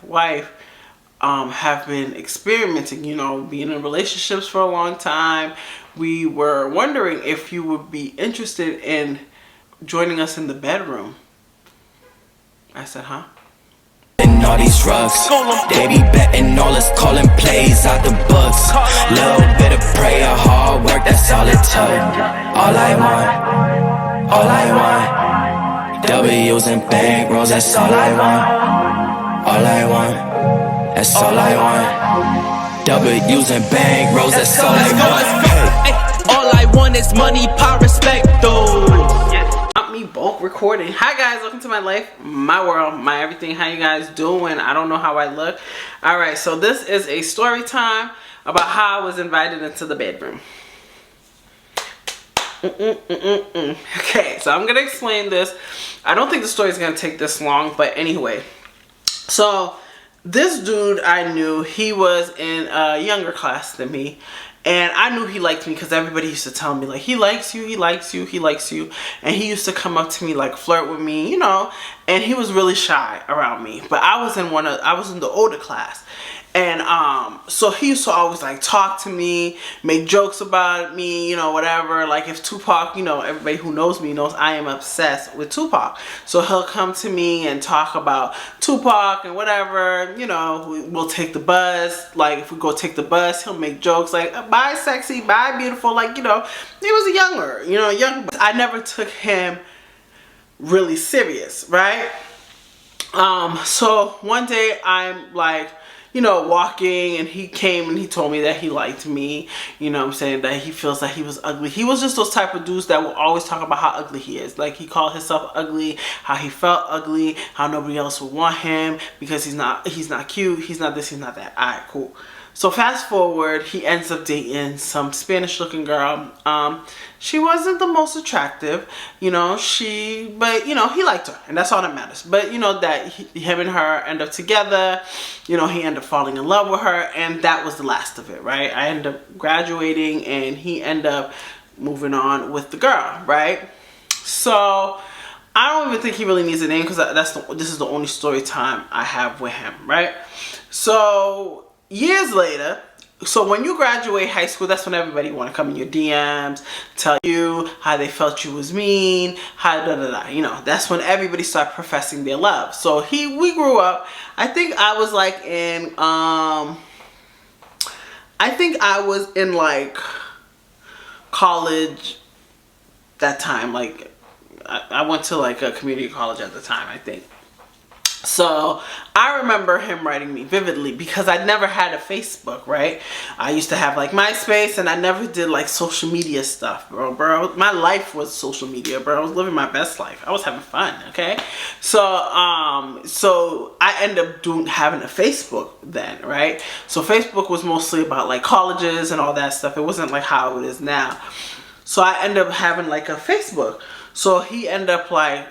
wife have been experimenting, you know, being in relationships for a long time. We were wondering if you would be interested in joining us in the bedroom. I said, huh? And all these drugs, they be betting all us, calling plays out the books. Little bit of prayer, hard work, that's all it took. All I want, W's and bankrolls, that's all I want. All I want, that's all I want. W's and bankrolls, that's all I want. Hey, all I want is money, power, respect, though. Not me bulk recording. Hi guys, welcome to my life, my world, my everything. How you guys doing? I don't know how I look. All right, so this is a story time about how I was invited into the bedroom. Okay, so I'm gonna explain this. I don't think the story is gonna take this long, but anyway. So this dude I knew, he was in a younger class than me. And I knew he liked me because everybody used to tell me, like, he likes you, he likes you, he likes you. And he used to come up to me, like, flirt with me, you know. And he was really shy around me. But I was in the older class. And so he used to always, like, talk to me, make jokes about me, you know, whatever. Like, if Tupac, you know, everybody who knows me knows I am obsessed with Tupac. So he'll come to me and talk about Tupac and whatever, you know. We'll take the bus. Like, if we go take the bus, he'll make jokes like, bye, sexy, bye, beautiful. Like, you know, he was a young. I never took him really serious, right? So one day I'm, like, you know, walking, and he came and he told me that he liked me. You know what I'm saying? That he feels that he was ugly. He was just those type of dudes that will always talk about how ugly he is. Like, he called himself ugly, how he felt ugly, how nobody else would want him because he's not cute, he's not this, he's not that. Alright, cool. So fast forward, he ends up dating some Spanish looking girl. She wasn't the most attractive, you know, but, you know, he liked her, and that's all that matters. But, you know, that him and her end up together, you know, he ended up falling in love with her, and that was the last of it, right? I ended up graduating, and he ended up moving on with the girl, right? So I don't even think he really needs a name because this is the only story time I have with him, right? So years later, so when you graduate high school, that's when everybody want to come in your DMs, tell you how they felt you was mean, how you know, that's when everybody start professing their love. So we grew up. I think I was like in like college that time. Like I went to like a community college at the time, I think. So I remember him writing me vividly because I never had a Facebook, right? I used to have like MySpace, and I never did like social media stuff, bro. My life was social media, bro. I was living my best life. I was having fun, okay? So I ended up having a Facebook then, right? So Facebook was mostly about like colleges and all that stuff. It wasn't like how it is now. So I ended up having like a Facebook. So he ended up like,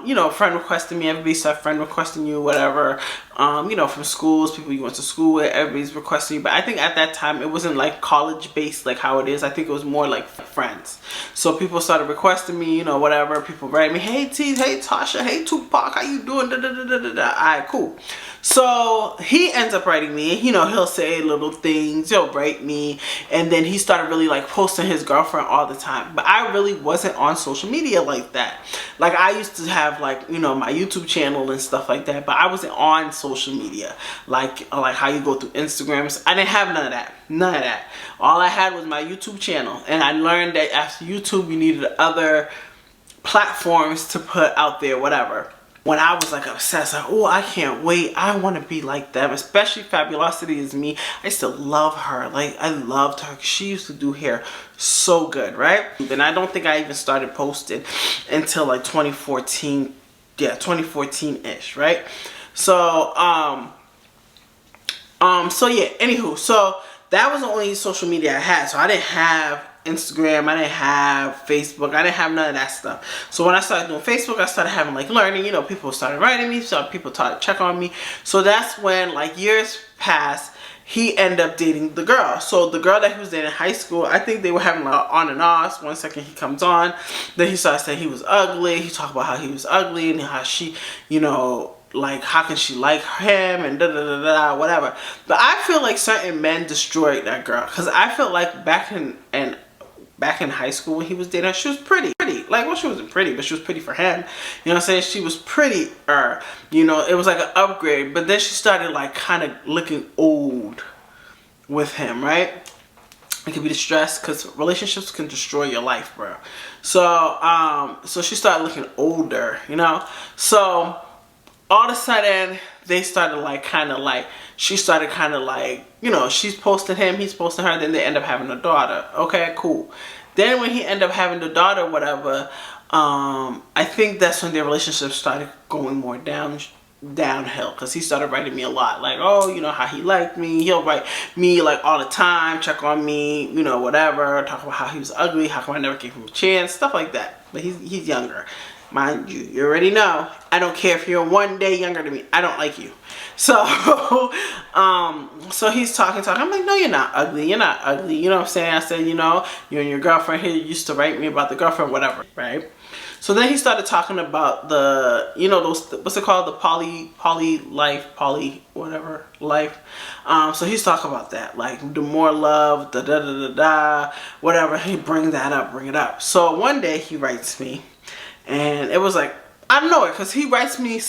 you know, friend requesting me. Everybody started friend requesting you, whatever. You know, from schools, people you went to school with, everybody's requesting you. But I think at that time, it wasn't like college based like how it is. I think it was more like friends. So people started requesting me, you know, whatever. People write me, hey T, hey Tasha, hey Tupac, how you doing? Alright, cool. So he ends up writing me, you know, he'll say little things, he'll write me, and then he started really like posting his girlfriend all the time. But I really wasn't on social media like that. Like, I used to have like, you know, my YouTube channel and stuff like that, but I wasn't on social media like how you go through Instagrams. I didn't have none of that. All I had was my YouTube channel, and I learned that after YouTube you needed other platforms to put out there, whatever. When I was like obsessed, like, oh, I can't wait, I want to be like them, especially Fabulosity is me. I used to love her. Like, I loved her. She used to do hair so good, right? And I don't think I even started posting until like 2014. Yeah, 2014-ish, right? So so yeah, anywho, so that was the only social media I had. So I didn't have Instagram, I didn't have Facebook, I didn't have none of that stuff. So when I started doing Facebook, I started having like learning, you know, people started writing me, so people started to check on me. So that's when like years passed, he ended up dating the girl. So the girl that he was dating in high school, I think they were having like on and off. One second he comes on, then he started saying he was ugly. He talked about how he was ugly and how she, you know, like, how can she like him and da da da da whatever. But I feel like certain men destroyed that girl, because I feel like back in high school when he was dating her, she was pretty. Like, well, she wasn't pretty, but she was pretty for him. You know what I'm saying? She was prettier. You know, it was like an upgrade. But then she started like kind of looking old with him, right? It could be the stress, because relationships can destroy your life, bro. So, so she started looking older, you know? So, all of a sudden, they started like, she started kind of like, you know, she's posting him, he's posting her, then they end up having a daughter. Okay, cool. Then when he ended up having the daughter, whatever, I think that's when their relationship started going more downhill, because he started writing me a lot, like, oh, you know, how he liked me. He'll write me like all the time, check on me, you know, whatever, talk about how he was ugly, how come I never gave him a chance, stuff like that. But he's younger, mind you. You already know, I don't care if you're 1 day younger than me, I don't like you. So so he's talking. I'm like, no, you're not ugly, you know what I'm saying? I said, you know, you and your girlfriend here used to write me about the girlfriend, whatever, right? So then he started talking about the, you know, those, what's it called, the poly life. So he's talking about that, like, the more love, da da da da da, whatever. He bring it up. So one day he writes me, and it was like, I know it, because he writes me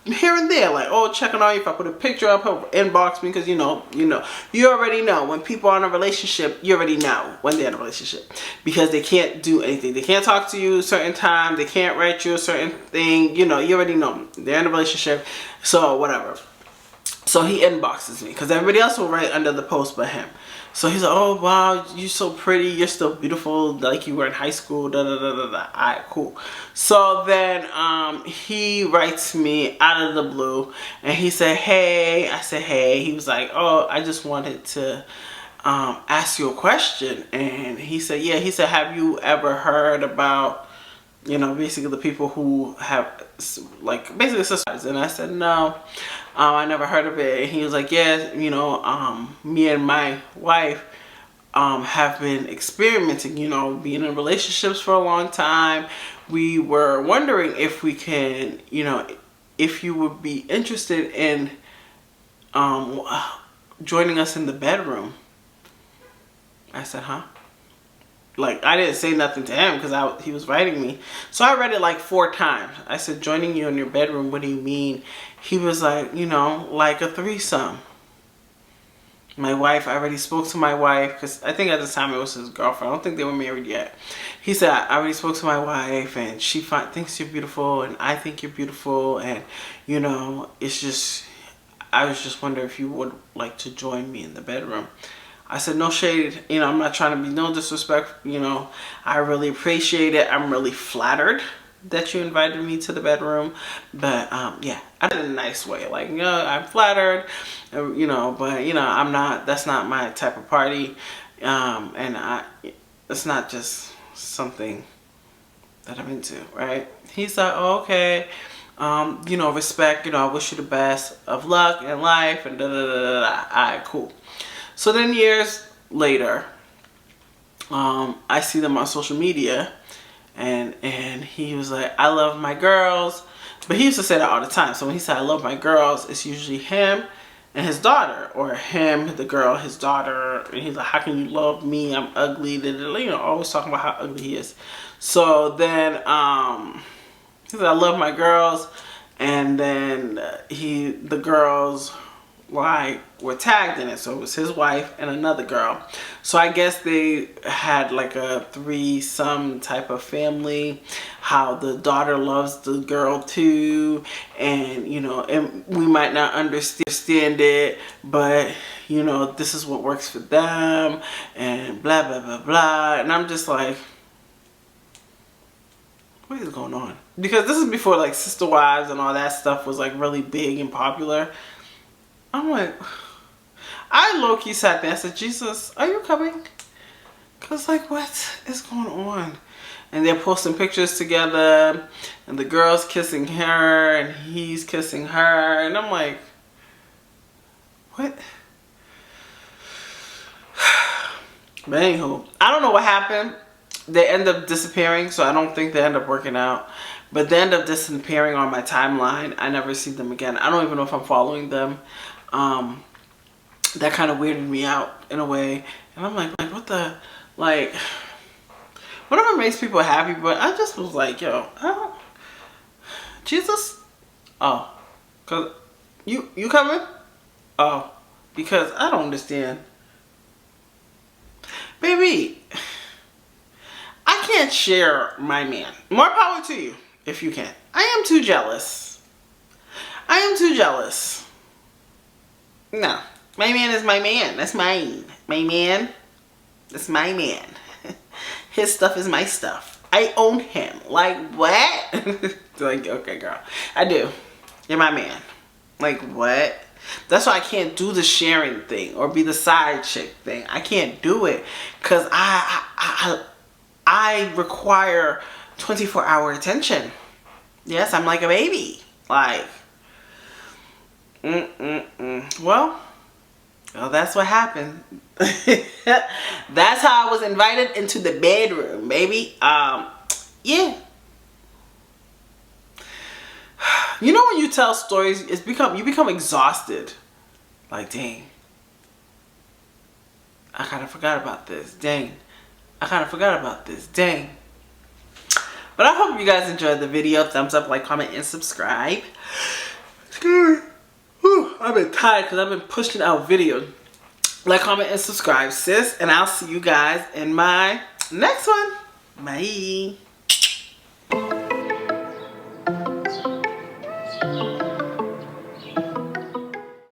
here and there, like, oh, checking on you. If I put a picture up, he'll inbox me, because you already know when people are in a relationship, you already know when they're in a relationship, because they can't do anything. They can't talk to you a certain time, they can't write you a certain thing, you know, you already know they're in a relationship. So whatever. So he inboxes me, because everybody else will write under the post but him. So he's like, oh wow, you're so pretty, you're still beautiful like you were in high school, da da da da da. Alright, cool. So then he writes me out of the blue, and he said, hey. I said, hey. He was like, oh, I just wanted to ask you a question. And he said, yeah. He said, have you ever heard about, you know, basically the people who have, like, basically sisters? And I said, no, I never heard of it. And he was like, yeah, you know, me and my wife have been experimenting, you know, being in relationships for a long time. We were wondering if we can, you know, if you would be interested in joining us in the bedroom. I said, huh? Like, I didn't say nothing to him, because he was writing me. So I read it like 4 times. I said, joining you in your bedroom, what do you mean? He was like, you know, like a threesome. My wife, I already spoke to my wife, because I think at the time it was his girlfriend. I don't think they were married yet. He said, I already spoke to my wife, and she thinks you're beautiful, and I think you're beautiful, and, you know, it's just, I was just wondering if you would like to join me in the bedroom. I said, no shade, you know, I'm not trying to be no disrespect, you know, I really appreciate it. I'm really flattered that you invited me to the bedroom, but yeah, I did it in a nice way, like, you know, I'm flattered, you know, but, you know, that's not my type of party, and it's not just something that I'm into, right? He's like, oh, okay, you know, respect, you know, I wish you the best of luck in life, and da da da da da. Alright, cool. So then years later, I see them on social media, and he was like, I love my girls. But he used to say that all the time. So when he said, I love my girls, it's usually him and his daughter, or him, the girl, his daughter. And he's like, how can you love me? I'm ugly. You know, always talking about how ugly he is. So then he said, I love my girls. And then the girls, like, were tagged in it. So it was his wife and another girl. So I guess they had like a threesome type of family, how the daughter loves the girl too, and, you know, and we might not understand it, but, you know, this is what works for them, and blah blah blah blah. And I'm just like, what is going on? Because this is before like Sister Wives and all that stuff was like really big and popular. I'm like, I low-key sat there and said, Jesus, are you coming? Because, like, what is going on? And they're posting pictures together, and the girl's kissing her, and he's kissing her, and I'm like, what? But anywho, I don't know what happened. they end up disappearing, so I don't think they end up working out. But they end up disappearing on my timeline. I never see them again. I don't even know if I'm following them. That kind of weirded me out in a way. And I'm like what the, like, whatever makes people happy. But I just was like, yo, Jesus? Oh, cause you coming? Oh, because I don't understand. Baby, I can't share my man. More power to you if you can. I am too jealous. I am too jealous. No, my man is my man. That's mine. My man, that's my man. His stuff is my stuff. I own him. Like, what? Like, okay, girl. I do. You're my man. Like, what? That's why I can't do the sharing thing or be the side chick thing. I can't do it because I require 24-hour attention. Yes, I'm like a baby. Like, Well, that's what happened. That's how I was invited into the bedroom, baby. Yeah. You know when you tell stories, you become exhausted. Like, dang, I kind of forgot about this. Dang, I kind of forgot about this. Dang. But I hope you guys enjoyed the video. Thumbs up, like, comment, and subscribe. I've been tired because I've been pushing out videos. Like, comment, and subscribe, sis. And I'll see you guys in my next one. Bye.